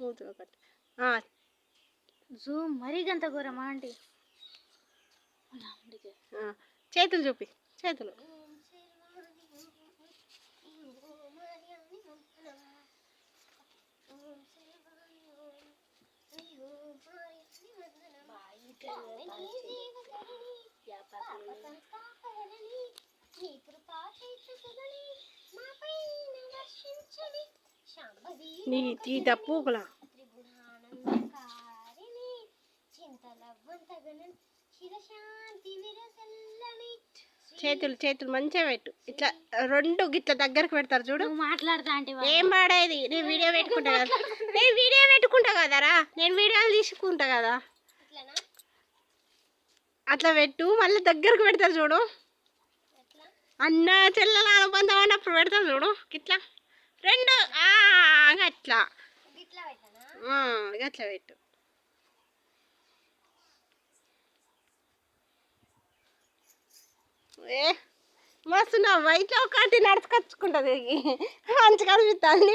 మూతి ఒకటి జూమ్ మరీ గంత ఘోరమా ఆంటీ? చేతులు చూపి, చేతులు. నీ తీత పూకులా చేతులు చేతులు మంచిగా పెట్టు. ఇట్లా రెండు గిట్ల దగ్గరకు పెడతారు చూడు. మాట్లాడతా అంటే ఏం పాడేది? నేను వీడియో పెట్టుకుంటా కదా, నేను వీడియో పెట్టుకుంటా కదరా, నేను వీడియోలు తీసుకుంటా కదా. అట్లా పెట్టు, మళ్ళీ దగ్గరకు పెడతారు చూడు. అన్న చెల్లెల అనుబంధం అన్నప్పుడు పెడతారు చూడు. ఇట్లా రెండు అట్లా అట్లా పెట్టు. మస్తు నా వైట్లో ఒకటి నడుచుకొచ్చుకుంటుంది, మంచిగా అనిపిస్తుంది.